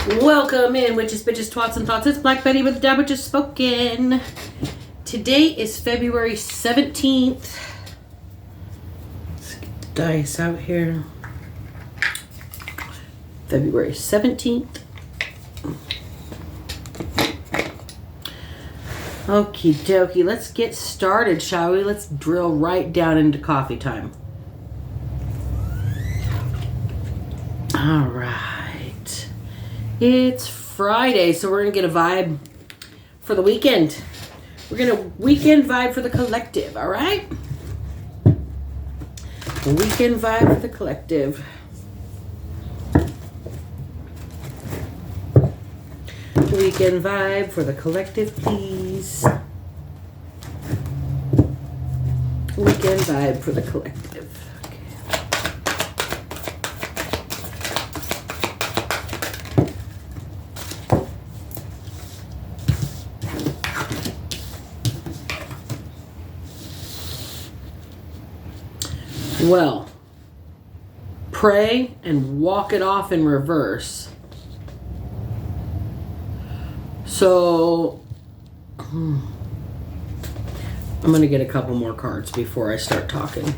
Welcome in, witches, bitches, twats, and thoughts. It's Black Betty with the Dab Just Spoken. Today is February 17th. Let's get the dice out here. February 17th. Okie dokie, let's get started, shall we? Let's drill right down into coffee time. All right. It's Friday, so we're going to get a vibe for the weekend. We're going to weekend vibe for the collective, all right? A weekend vibe for the collective. Weekend vibe for the collective, please. Weekend vibe for the collective. Well, pray and walk it off in reverse. So, I'm going to get a couple more cards before I start talking.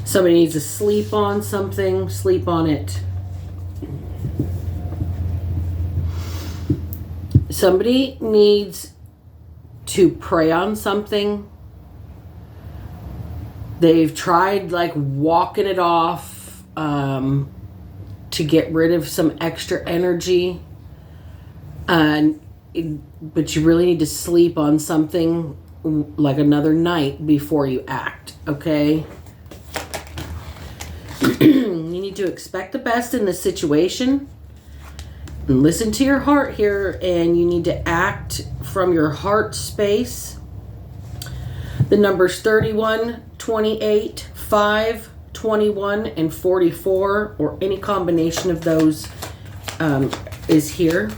Somebody needs to sleep on something, sleep on it. Somebody needs to pray on something. They've tried like walking it off to get rid of some extra energy. But you really need to sleep on something like another night before you act, okay? You need to expect the best in this situation. And listen to your heart here, and you need to act from your heart space. The numbers 31, 28, 5, 21, and 44, or any combination of those is here.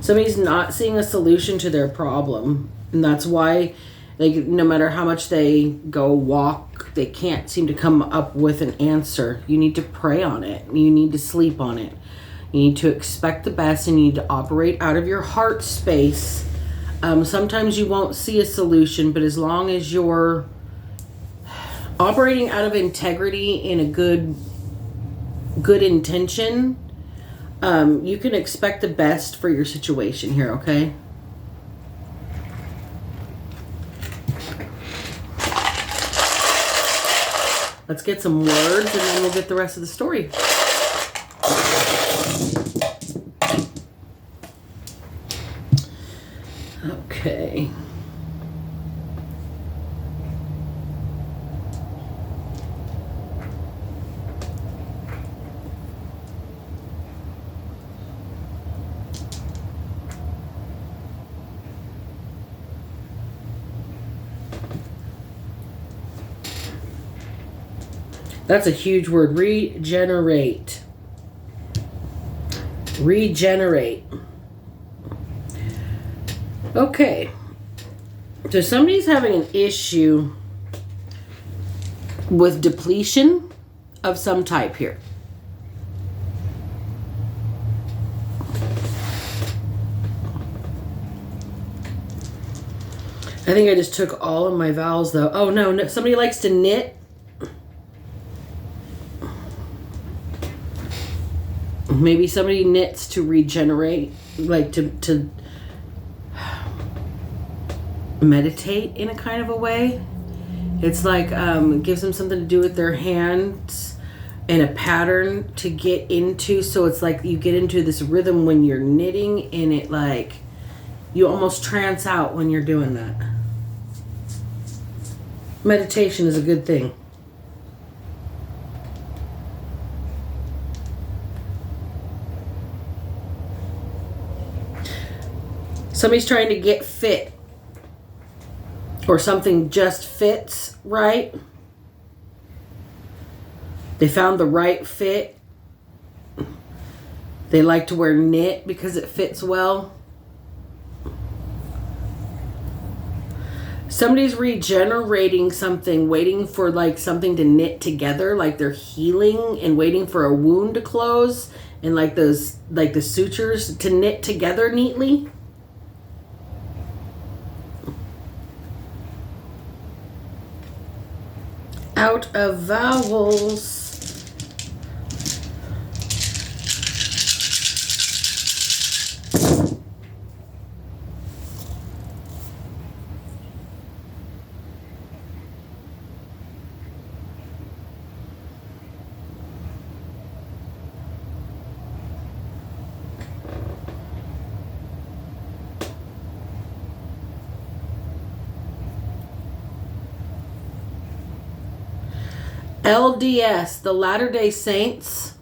Somebody's not seeing a solution to their problem, and that's why, like, no matter how much they go walk, they can't seem to come up with an answer. You need to pray on it. You need to sleep on it. You need to expect the best, and you need to operate out of your heart space. Sometimes you won't see a solution, but as long as you're operating out of integrity in a good intention, you can expect the best for your situation here, okay? Let's get some words and then we'll get the rest of the story. Okay. That's a huge word. Regenerate. Regenerate. Okay. So somebody's having an issue with depletion of some type here. I think I just took all of my vowels though. Oh no, somebody likes to knit. Maybe somebody knits to regenerate, like to meditate in a kind of a way. It's like it gives them something to do with their hands and a pattern to get into. So it's like you get into this rhythm when you're knitting, and it like you almost trance out when you're doing that. Meditation is a good thing. Somebody's trying to get fit, or something just fits right. They found the right fit. They like to wear knit because it fits well. Somebody's regenerating something, waiting for like something to knit together, like they're healing and waiting for a wound to close and like those, like the sutures to knit together neatly. Out of vowels. LDS, the Latter-day Saints.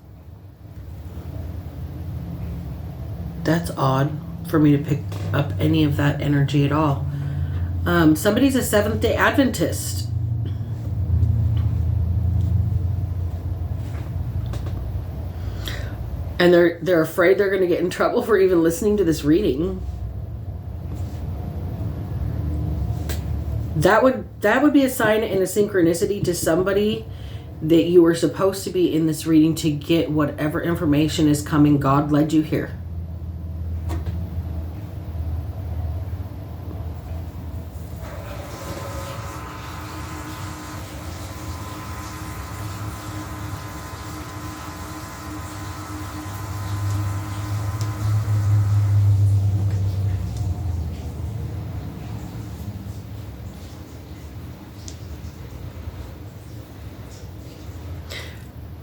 That's odd for me to pick up any of that energy at all. Somebody's a Seventh-day Adventist. And they're afraid they're going to get in trouble for even listening to this reading. That would be a sign and a synchronicity to somebody that you were supposed to be in this reading to get whatever information is coming. God led you here.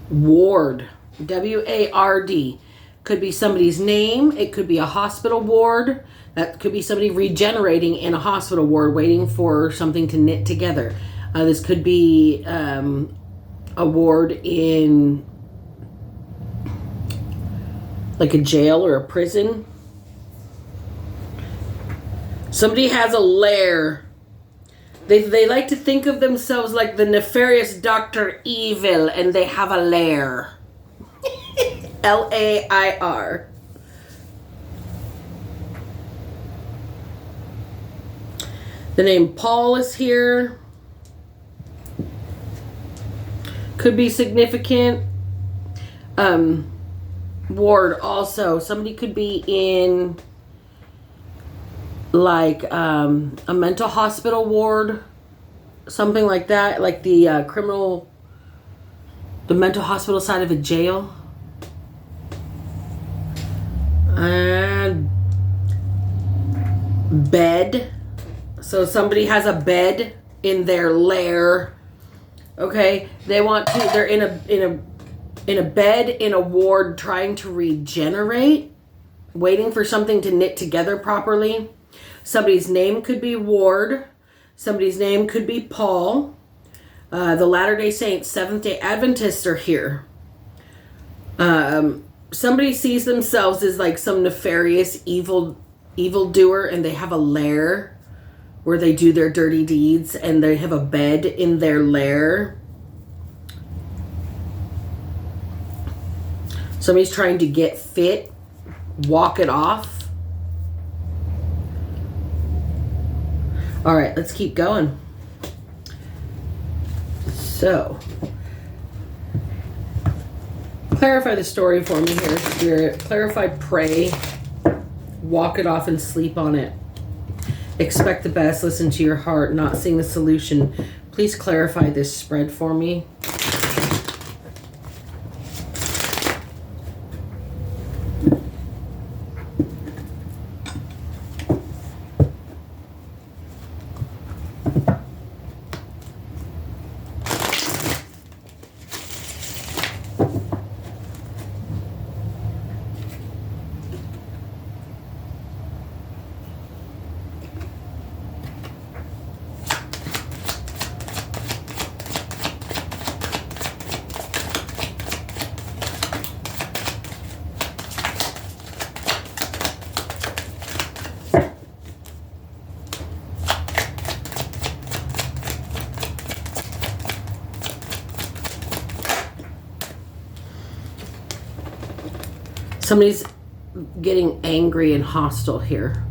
Ward, W-A-R-D, could be somebody's name. It could be a hospital ward. That could be somebody regenerating in a hospital ward waiting for something to knit together. This could be a ward in like a jail or a prison. Somebody has a lair. They like to think of themselves like the nefarious Dr. Evil, and they have a lair. L-A-I-R. The name Paul is here. Could be significant. Ward also. Somebody could be in like a mental hospital ward, something like that, like the the mental hospital side of a jail. And bed. So somebody has a bed in their lair. Okay, they're in a bed in a ward trying to regenerate, waiting for something to knit together properly. Somebody's name could be Ward. Somebody's name could be Paul. The Latter-day Saints, Seventh-day Adventists are here. Somebody sees themselves as like some nefarious evildoer, and they have a lair where they do their dirty deeds, and they have a bed in their lair. Somebody's trying to get fit, walk it off. All right, let's keep going. So, clarify the story for me here, Spirit. Clarify, pray, walk it off and sleep on it. Expect the best, listen to your heart, not seeing the solution. Please clarify this spread for me. Somebody's getting angry and hostile here.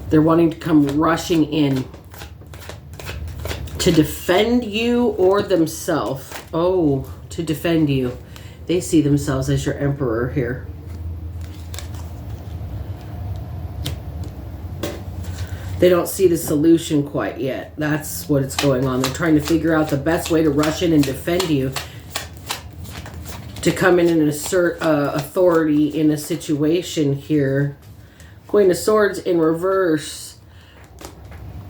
They're wanting to come rushing in to defend you or themselves. Oh, to defend you. They see themselves as your emperor here. They don't see the solution quite yet. That's what it's going on. They're trying to figure out the best way to rush in and defend you. To come in and assert authority in a situation here. Queen of Swords in reverse.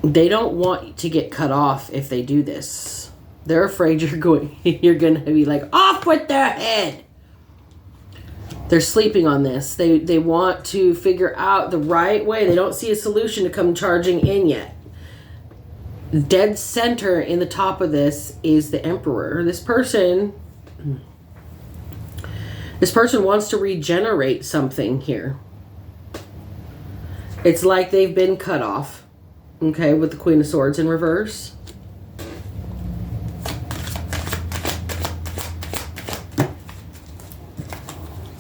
They don't want to get cut off if they do this. They're afraid you're going to be like, off with their head. They're sleeping on this. They want to figure out the right way. They don't see a solution to come charging in yet. Dead center in the top of this is the Emperor. This person wants to regenerate something here. It's like they've been cut off. Okay, with the Queen of Swords in reverse.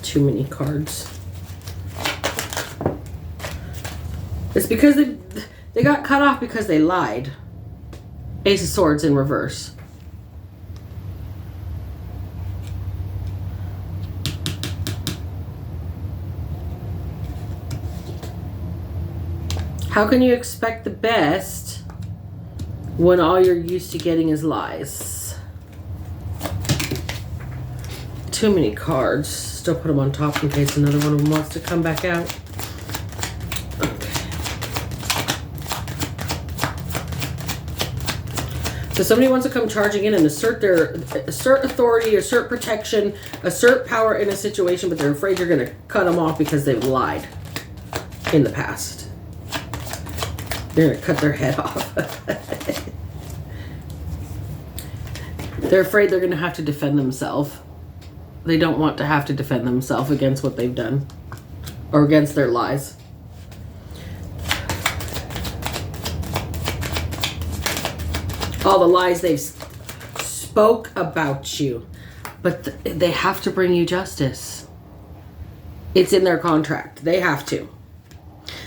Too many cards. It's because they got cut off because they lied. Ace of Swords in reverse. How can you expect the best when all you're used to getting is lies? Too many cards. Still put them on top in case another one of them wants to come back out. Okay. So somebody wants to come charging in and assert authority, assert protection, assert power in a situation, but they're afraid you're going to cut them off because they've lied in the past. You're going to cut their head off. They're afraid they're going to have to defend themselves. They don't want to have to defend themselves against what they've done or against their lies. All the lies they've spoke about you, but they have to bring you justice. It's in their contract. They have to.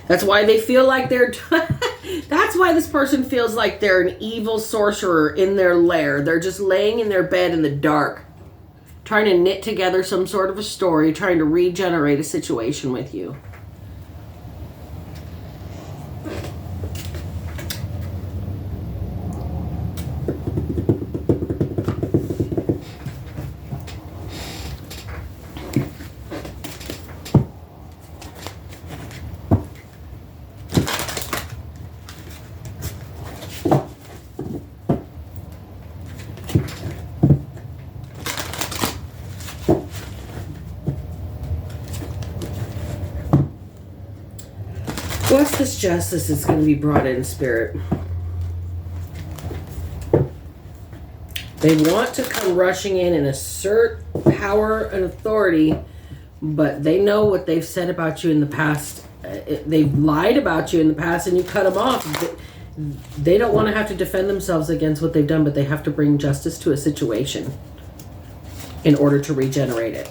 That's why they feel like they're... That's why this person feels like they're an evil sorcerer in their lair. They're just laying in their bed in the dark, trying to knit together some sort of a story, trying to regenerate a situation with you. What's this justice that's going to be brought in, Spirit? They want to come rushing in and assert power and authority, but they know what they've said about you in the past. They've lied about you in the past and you cut them off. They don't want to have to defend themselves against what they've done, but they have to bring justice to a situation in order to regenerate it.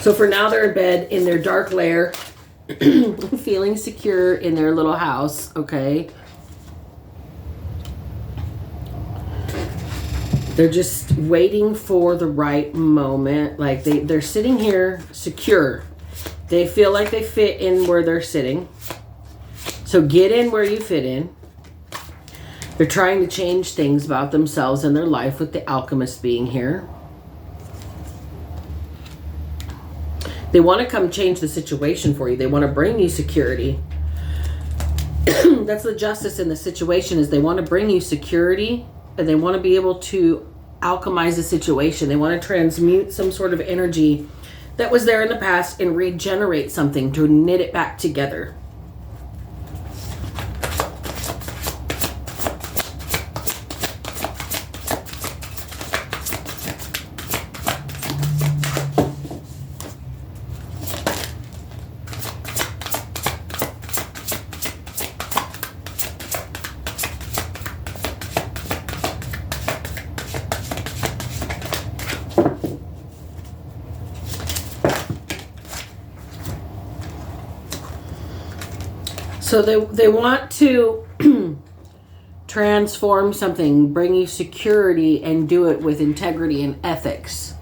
So for now, they're in bed in their dark lair, feeling secure in their little house, okay? They're just waiting for the right moment. Like they're sitting here secure. They feel like they fit in where they're sitting. So get in where you fit in. They're trying to change things about themselves and their life with the alchemist being here. They want to come change the situation for you. They want to bring you security. That's the justice in the situation, is they want to bring you security and they want to be able to alchemize the situation. They want to transmute some sort of energy that was there in the past and regenerate something to knit it back together. So they want to transform something, bring you security, and do it with integrity and ethics.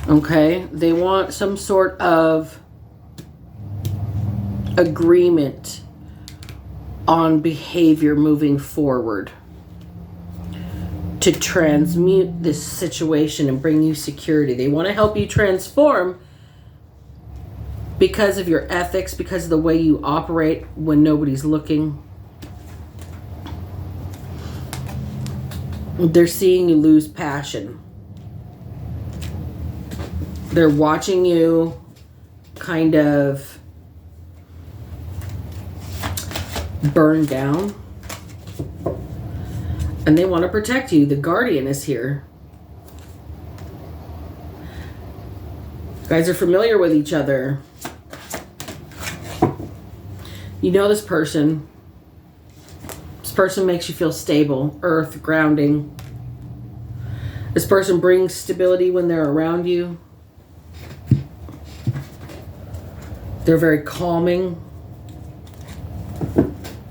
Okay? They want some sort of agreement on behavior moving forward to transmute this situation and bring you security. They want to help you transform because of your ethics, because of the way you operate when nobody's looking. They're seeing you lose passion. They're watching you kind of burn down. And they want to protect you. The guardian is here. You guys are familiar with each other. You know this person. This person makes you feel stable, earth, grounding. This person brings stability when they're around you. They're very calming.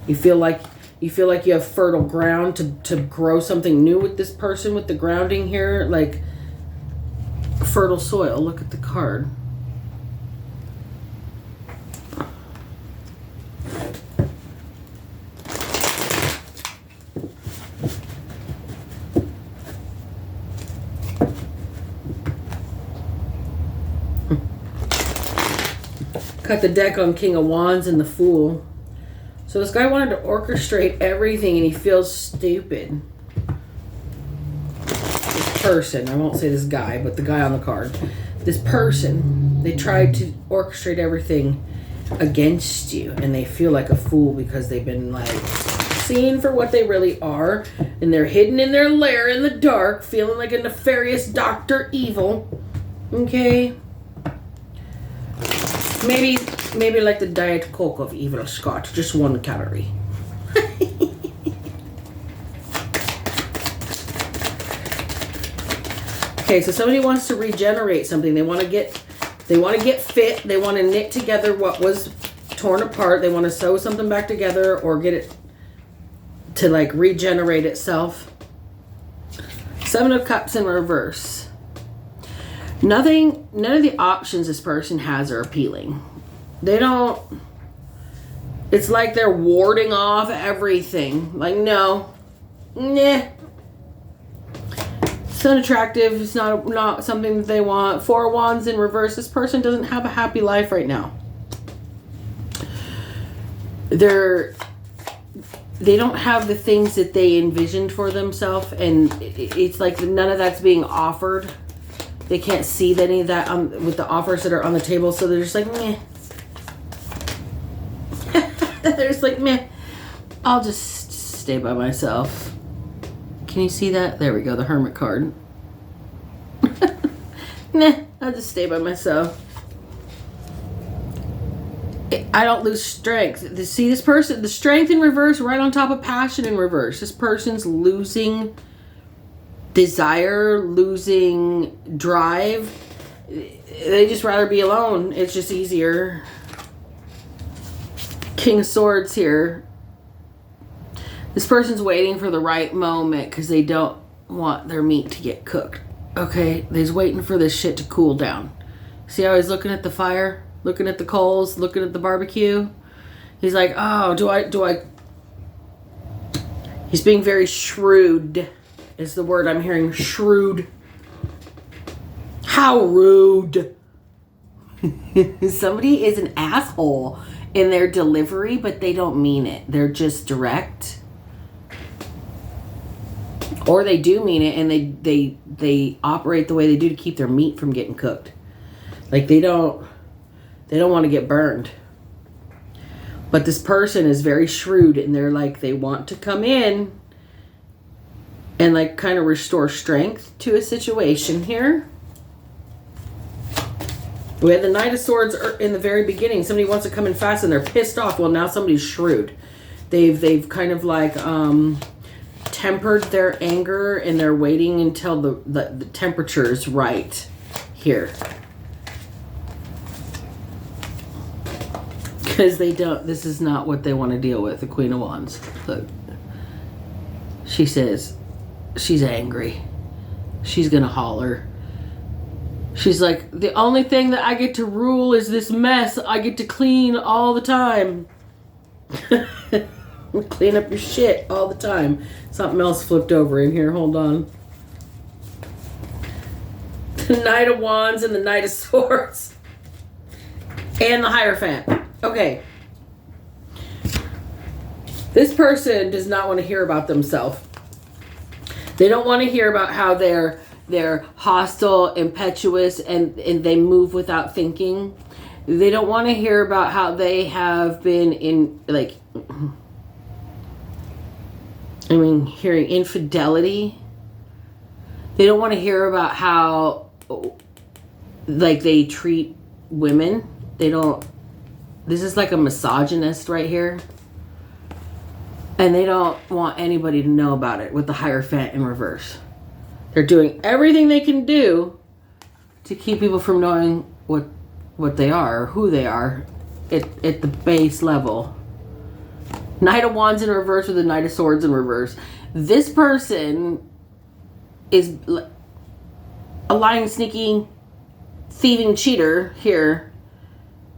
You feel like you have fertile ground to grow something new with this person, with the grounding here, like fertile soil. Look at the card. Cut the deck on King of Wands and the Fool. So this guy wanted to orchestrate everything and he feels stupid. This person, I won't say this guy, but the guy on the card. This person, they tried to orchestrate everything against you and they feel like a fool because they've been like seen for what they really are and they're hidden in their lair in the dark, feeling like a nefarious Dr. Evil. Okay? Maybe like the Diet Coke of Evil Scott, just 1 calorie. Okay, so somebody wants to regenerate something. They want to get fit. They want to knit together what was torn apart. They want to sew something back together or get it to like regenerate itself. 7 of Cups in reverse. None of the options this person has are appealing. They don't, it's like they're warding off everything. Like, no, nah. It's unattractive. It's not something that they want. 4 of Wands in reverse. This person doesn't have a happy life right now. They don't have the things that they envisioned for themselves, and it's like none of that's being offered. They can't see any of that with the offers that are on the table, so they're just like, meh. They're just like, meh. I'll just stay by myself. Can you see that? There we go, the Hermit card. Nah, I'll just stay by myself. I don't lose strength. See this person, the strength in reverse, right on top of passion in reverse. This person's losing desire, losing drive. They just rather be alone. It's just easier. King of Swords here. This person's waiting for the right moment because they don't want their meat to get cooked. Okay, they're waiting for this shit to cool down. See how he's looking at the fire, looking at the coals, looking at the barbecue. He's like, oh, do I? He's being very shrewd. Is the word I'm hearing. Shrewd. How rude. Somebody is an asshole in their delivery, but they don't mean it. They're just direct. Or they do mean it and they operate the way they do to keep their meat from getting cooked. Like they don't want to get burned. But this person is very shrewd and they're like, they want to come in and like kind of restore strength to a situation here. We had the Knight of Swords in the very beginning. Somebody wants to come in fast and they're pissed off. Well, now somebody's shrewd. They've kind of like tempered their anger and they're waiting until the temperature is right here. Because they don't, this is not what they want to deal with, the Queen of Wands. Look. She says she's angry. She's going to holler. She's like, the only thing that I get to rule is this mess. I get to clean all the time. Clean up your shit all the time. Something else flipped over in here. Hold on. The Knight of Wands and the Knight of Swords. And the Hierophant. Okay. This person does not want to hear about themselves. They don't want to hear about how they're hostile, impetuous, and they move without thinking. They don't want to hear about how they have been in, like, I mean, hearing infidelity. They don't want to hear about how, like, they treat women. They don't, this is like a misogynist right here. And they don't want anybody to know about it with the Hierophant in reverse. They're doing everything they can do to keep people from knowing what they are, or who they are at the base level. Knight of Wands in reverse with the Knight of Swords in reverse. This person is a lying, sneaky, thieving cheater here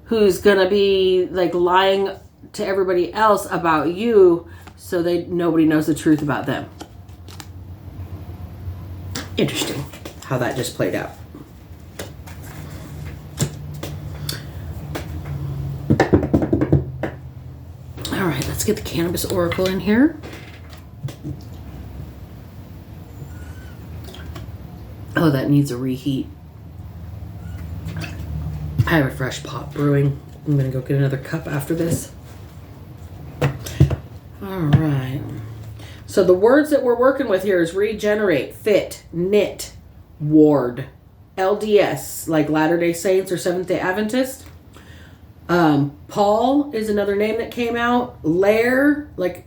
who's gonna be like lying to everybody else about you so nobody knows the truth about them. Interesting how that just played out. All right, let's get the Cannabis Oracle in here. Oh, that needs a reheat. I have a fresh pot brewing. I'm gonna go get another cup after this. All right. So the words that we're working with here is regenerate, fit, knit, ward, LDS, like Latter-day Saints or Seventh-day Adventist. Paul is another name that came out. Lair, like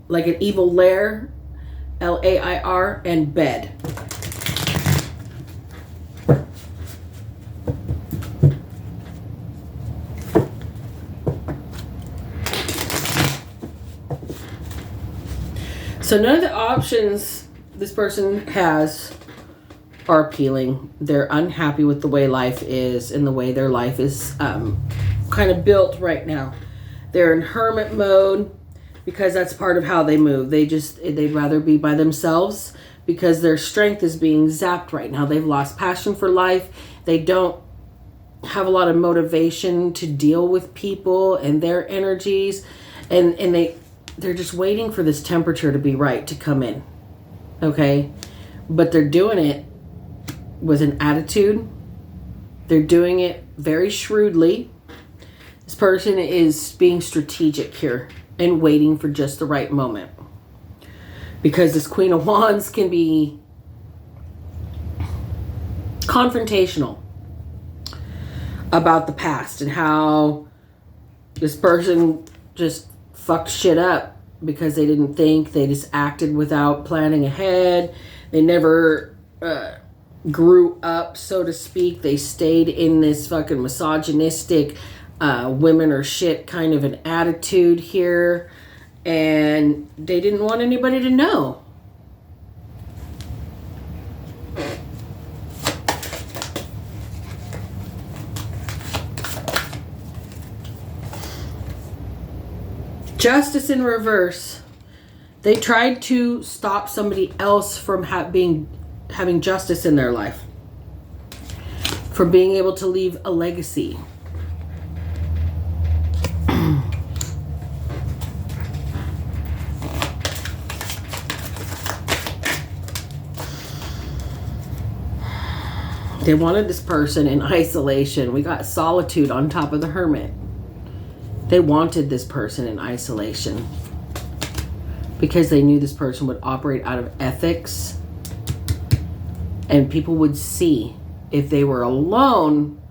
an evil lair, Lair, and bed. So none of the options this person has are appealing. They're unhappy with the way life is and the way their life is kind of built right now. They're in hermit mode because that's part of how they move. They'd rather be by themselves because their strength is being zapped right now. They've lost passion for life. They don't have a lot of motivation to deal with people and their energies, and they're just waiting for this temperature to be right to come in. Okay? But they're doing it with an attitude. They're doing it very shrewdly. This person is being strategic here and waiting for just the right moment. Because this Queen of Wands can be confrontational about the past and how this person just fucked shit up because they didn't think. They just acted without planning ahead. They never grew up, so to speak. They stayed in this fucking misogynistic women are shit kind of an attitude here, and they didn't want anybody to know. Justice in reverse. They tried to stop somebody else from having justice in their life, from being able to leave a legacy. They wanted this person in isolation. We got solitude on top of the hermit. They wanted this person in isolation because they knew this person would operate out of ethics, and people would see if they were alone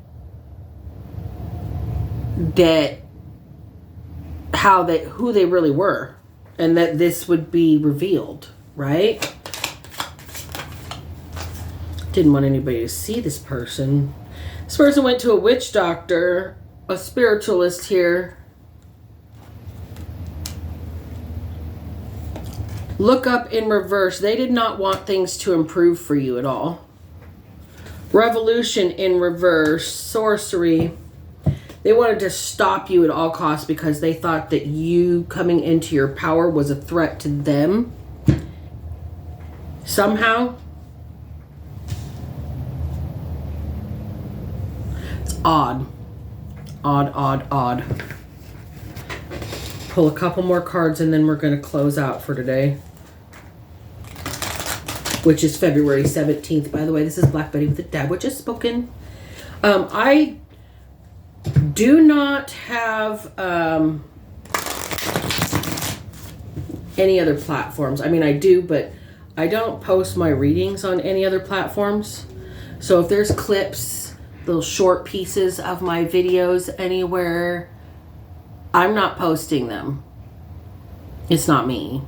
that who they really were, and that this would be revealed, right? Didn't want anybody to see this person. This person went to a witch doctor, a spiritualist here, Look up in reverse. They did not want things to improve for you at all. Revolution in reverse. Sorcery. They wanted to stop you at all costs because they thought that you coming into your power was a threat to them. Somehow. It's odd. Odd. Pull a couple more cards and then we're going to close out for today. Which is February 17th. By the way, this is Black Betty with the Dab, which is spoken. I do not have any other platforms. I mean, I do, but I don't post my readings on any other platforms. So if there's clips, little short pieces of my videos anywhere, I'm not posting them. It's not me.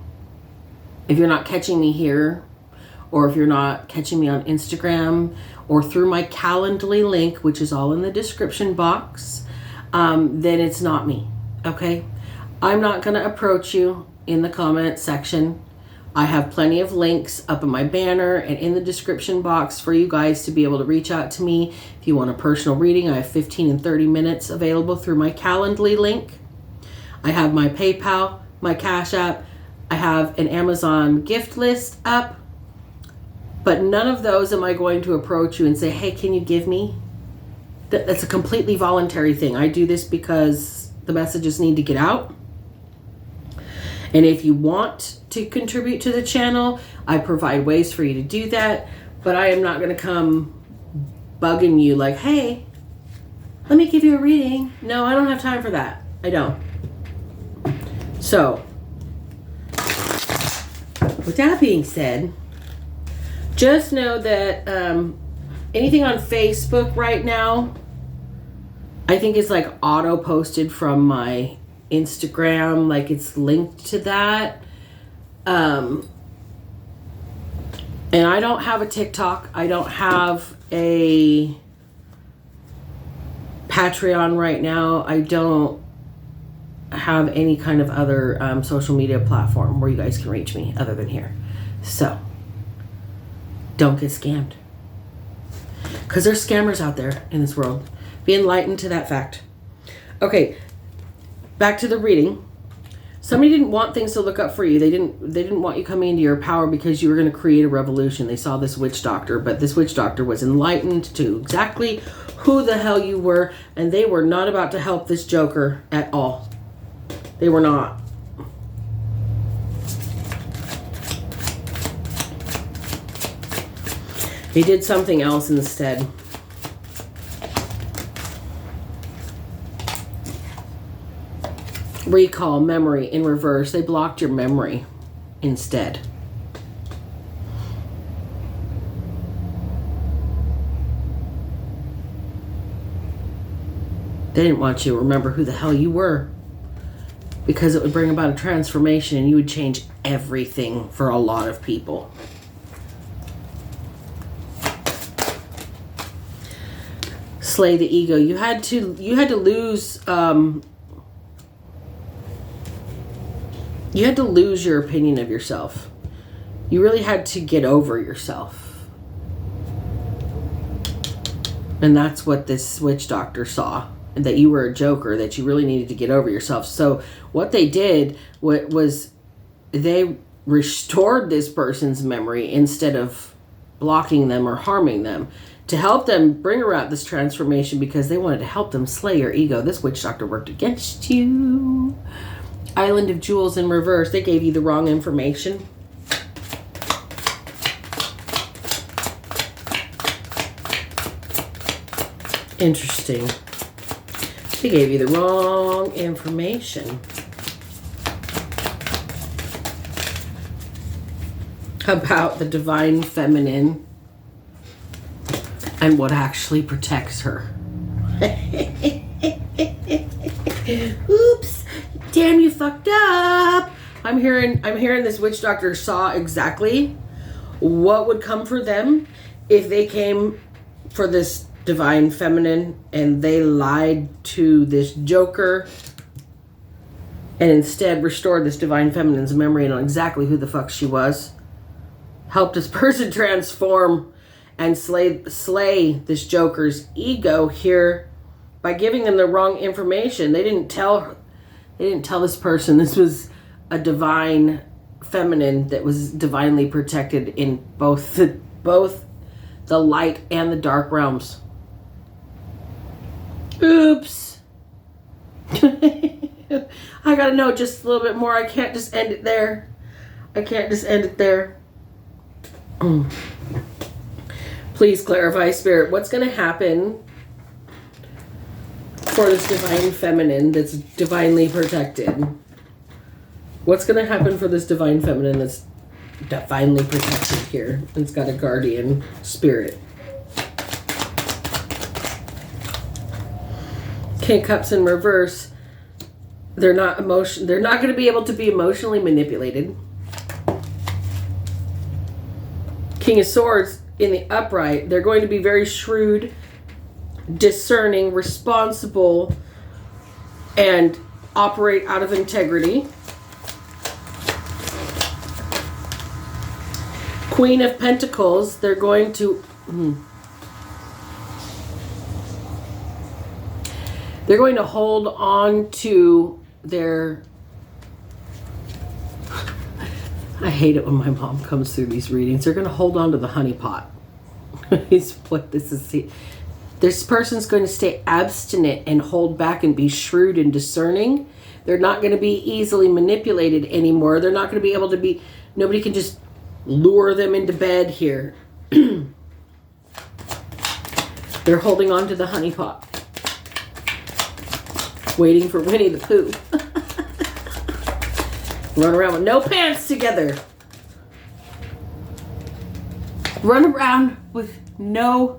If you're not catching me here, or if you're not catching me on Instagram, or through my Calendly link, which is all in the description box, then it's not me, okay? I'm not going to approach you in the comment section. I have plenty of links up in my banner and in the description box for you guys to be able to reach out to me. If you want a personal reading, I have 15 and 30 minutes available through my Calendly link. I have my PayPal, my Cash App. I have an Amazon gift list up. But none of those am I going to approach you and say, hey, can you give me? That's a completely voluntary thing. I do this because the messages need to get out. And if you want to contribute to the channel, I provide ways for you to do that. But I am not going to come bugging you like, hey, let me give you a reading. No, I don't have time for that. I don't. So, with that being said, just know that anything on Facebook right now, I think it's like auto posted from my Instagram, like it's linked to that. And I don't have a TikTok. I don't have a Patreon right now. I don't have any kind of other social media platform where you guys can reach me other than here. So don't get scammed, because there's scammers out there in this world. Be enlightened to that fact. Okay, back to the reading. Somebody didn't want things to look up for you. They didn't want you coming into your power because you were going to create a revolution. They saw this witch doctor, but this witch doctor was enlightened to exactly who the hell you were, and they were not about to help this joker at all. They were not. They did something else instead. Recall, memory in reverse. They blocked your memory instead. They didn't want you to remember who the hell you were, because it would bring about a transformation and you would change everything for a lot of people. Slay the ego. You had to lose you had to lose your opinion of yourself. You really had to get over yourself. And that's what this witch doctor saw, that you were a joker, that you really needed to get over yourself. So what they did was they restored this person's memory instead of blocking them or harming them, to help them bring about this transformation, because they wanted to help them slay your ego. This witch doctor worked against you. Island of Jewels in reverse. They gave you the wrong information. Interesting. They gave you the wrong information. About the divine feminine and what actually protects her. Oops. Damn, you fucked up. I'm hearing this witch doctor saw exactly what would come for them if they came for this divine feminine and they lied to this joker. and instead restored this divine feminine's memory on exactly who the fuck she was. Helped this person transform and slay this Joker's ego here by giving them the wrong information. They didn't tell this person this was a divine feminine that was divinely protected in both the light and the dark realms. Oops. I gotta know just a little bit more. I can't just end it there. Please clarify, Spirit, what's going to happen for this divine feminine that's divinely protected? What's going to happen for this divine feminine that's divinely protected here? It's got a guardian spirit. King of Cups in reverse. They're not going to be able to be emotionally manipulated. King of Swords in the upright. They're going to be very shrewd, discerning, responsible, and operate out of integrity. Queen of Pentacles. They're going to hold on to their... I hate it when my mom comes through these readings. They're going to hold on to the honeypot. Is what this is. This person's going to stay abstinent and hold back and be shrewd and discerning. They're not going to be easily manipulated anymore. They're not going to be able to be... Nobody can just lure them into bed here. They're holding on to the honeypot. Waiting for Winnie the Pooh. Run around with no pants together. Run around with no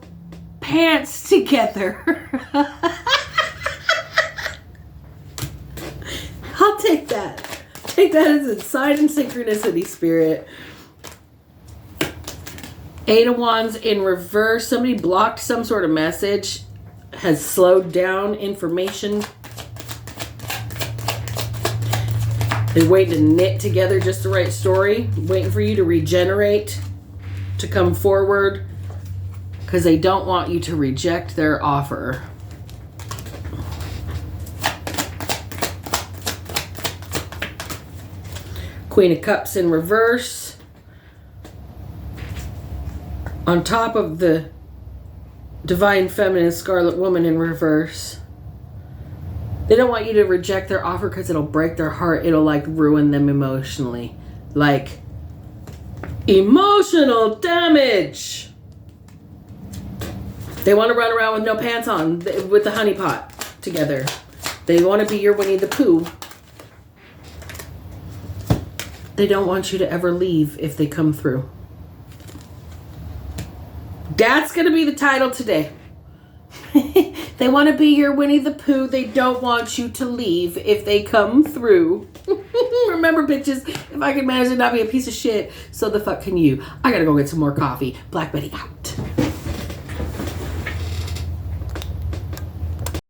pants together. I'll take that. Take that as a sign and synchronicity, Spirit. Eight of Wands in reverse. Somebody blocked some sort of message. Has slowed down information. They're waiting to knit together just the right story. Waiting for you to regenerate, to come forward, because they don't want you to reject their offer. Queen of Cups in reverse. On top of the Divine Feminine Scarlet Woman in reverse. They don't want you to reject their offer because it'll break their heart. It'll like ruin them emotionally. Like emotional damage. They want to run around with no pants on with the honeypot together. They want to be your Winnie the Pooh. They don't want you to ever leave if they come through. That's going to be the title today. They want to be your Winnie the Pooh. They don't want you to leave if they come through. Remember, bitches, if I can manage to not be a piece of shit, so the fuck can you. I gotta go get some more coffee. Black Betty out.